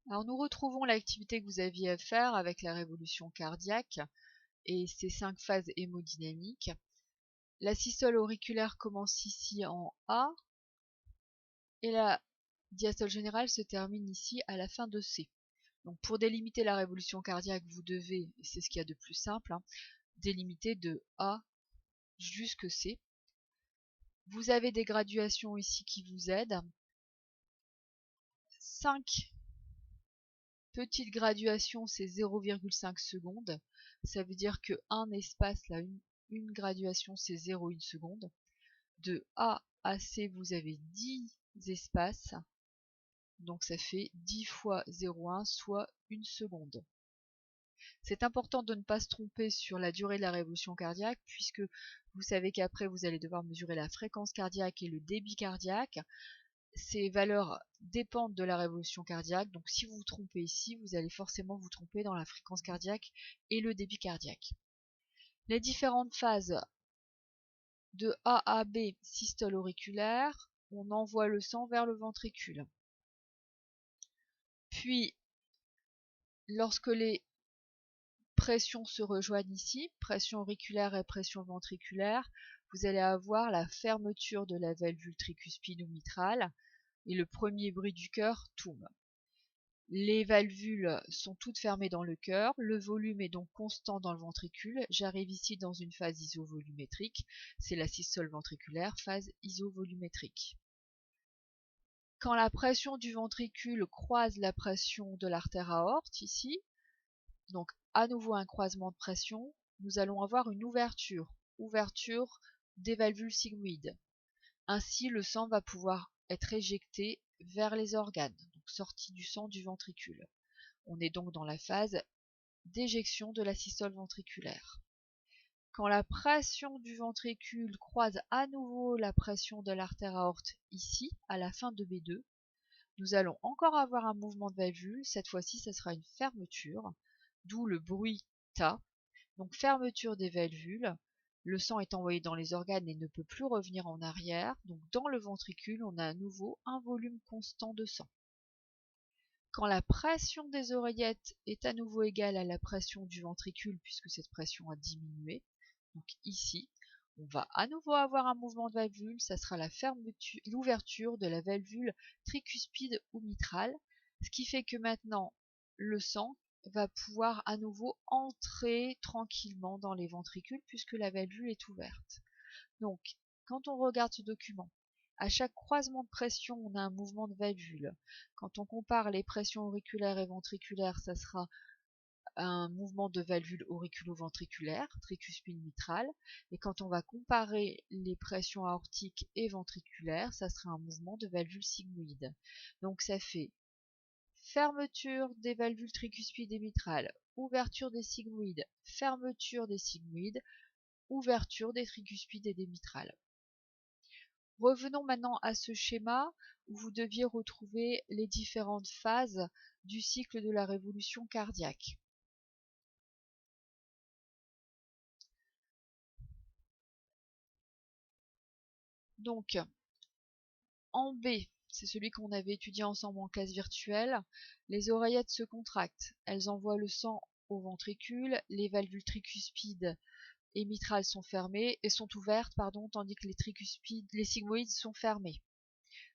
Alors nous retrouvons l'activité que vous aviez à faire avec la révolution cardiaque et ses 5 phases hémodynamiques. La systole auriculaire commence ici en A et la diastole générale se termine ici à la fin de C. Donc pour délimiter la révolution cardiaque, vous devez, et c'est ce qu'il y a de plus simple, délimiter de A jusque C. Vous avez des graduations ici qui vous aident. 5 petites graduations, c'est 0,5 secondes. Ça veut dire que un espace, là, une graduation, c'est 0,1 seconde. De A à C, vous avez 10 espaces. Donc ça fait 10 fois 0,1, soit 1 seconde. C'est important de ne pas se tromper sur la durée de la révolution cardiaque, puisque vous savez qu'après, vous allez devoir mesurer la fréquence cardiaque et le débit cardiaque. Ces valeurs dépendent de la révolution cardiaque, donc si vous vous trompez ici, vous allez forcément vous tromper dans la fréquence cardiaque et le débit cardiaque. Les différentes phases de A à B, systole auriculaire, on envoie le sang vers le ventricule. Puis, lorsque les pressions se rejoignent ici, pression auriculaire et pression ventriculaire, vous allez avoir la fermeture de la valvule tricuspide ou mitrale et le premier bruit du cœur tombe. Les valvules sont toutes fermées dans le cœur, le volume est donc constant dans le ventricule. J'arrive ici dans une phase isovolumétrique, c'est la systole ventriculaire, phase isovolumétrique. Quand la pression du ventricule croise la pression de l'artère aorte, ici, donc à nouveau un croisement de pression, nous allons avoir une ouverture des valvules sigmoïdes. Ainsi, le sang va pouvoir être éjecté vers les organes, donc sortie du sang du ventricule. On est donc dans la phase d'éjection de la systole ventriculaire. Quand la pression du ventricule croise à nouveau la pression de l'artère aorte ici, à la fin de B2, nous allons encore avoir un mouvement de valvule. Cette fois-ci, ce sera une fermeture, d'où le bruit TA. Donc fermeture des valvules, le sang est envoyé dans les organes et ne peut plus revenir en arrière. Donc dans le ventricule, on a à nouveau un volume constant de sang. Quand la pression des oreillettes est à nouveau égale à la pression du ventricule, puisque cette pression a diminué, donc ici, on va à nouveau avoir un mouvement de valvule, ça sera l'ouverture de la valvule tricuspide ou mitrale, ce qui fait que maintenant, le sang va pouvoir à nouveau entrer tranquillement dans les ventricules puisque la valvule est ouverte. Donc, quand on regarde ce document, à chaque croisement de pression, on a un mouvement de valvule. Quand on compare les pressions auriculaires et ventriculaires, ça sera un mouvement de valvule auriculo-ventriculaire, tricuspide mitrale. Et quand on va comparer les pressions aortiques et ventriculaires, ça sera un mouvement de valvule sigmoïde. Donc ça fait fermeture des valvules tricuspides et mitrales, ouverture des sigmoïdes, fermeture des sigmoïdes, ouverture des tricuspides et des mitrales. Revenons maintenant à ce schéma où vous deviez retrouver les différentes phases du cycle de la révolution cardiaque. Donc, en B, c'est celui qu'on avait étudié ensemble en classe virtuelle, les oreillettes se contractent, elles envoient le sang au ventricule, les valvules tricuspides et mitrales sont fermées et sont ouvertes, tandis que les sigmoïdes sont fermés.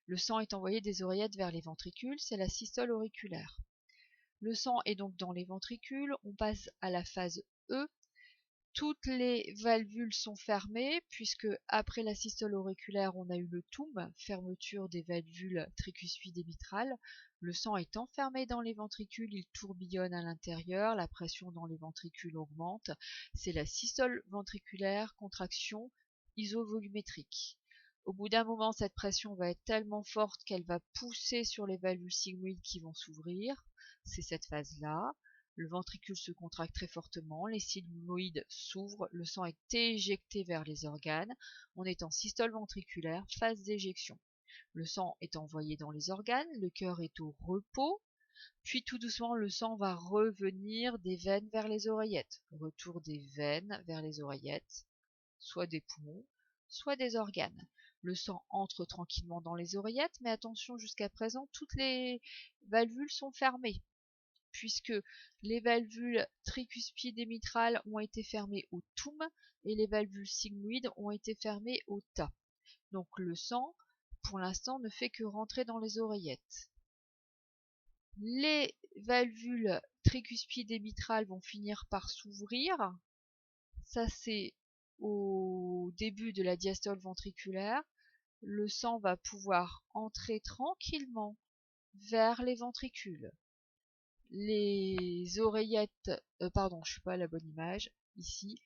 Le sang est envoyé des oreillettes vers les ventricules, c'est la systole auriculaire. Le sang est donc dans les ventricules, on passe à la phase E. Toutes les valvules sont fermées, puisque après la systole auriculaire, on a eu le TOUM, fermeture des valvules tricuspides et mitrales. Le sang est enfermé dans les ventricules, il tourbillonne à l'intérieur, la pression dans les ventricules augmente. C'est la systole ventriculaire, contraction isovolumétrique. Au bout d'un moment, cette pression va être tellement forte qu'elle va pousser sur les valvules sigmoïdes qui vont s'ouvrir. C'est cette phase-là. Le ventricule se contracte très fortement, les sigmoïdes s'ouvrent, le sang est éjecté vers les organes. On est en systole ventriculaire, phase d'éjection. Le sang est envoyé dans les organes, le cœur est au repos, puis tout doucement le sang va revenir des veines vers les oreillettes. Retour des veines vers les oreillettes, soit des poumons, soit des organes. le sang entre tranquillement dans les oreillettes, mais attention, jusqu'à présent, toutes les valvules sont fermées, puisque les valvules tricuspides et mitrales ont été fermées au TUM et les valvules sigmoïdes ont été fermées au TA. Donc le sang, pour l'instant, ne fait que rentrer dans les oreillettes. Les valvules tricuspides et mitrales vont finir par s'ouvrir. Ça, c'est au début de la diastole ventriculaire. Le sang va pouvoir entrer tranquillement vers les ventricules. Les oreillettes, pardon, je suis pas à la bonne image, ici,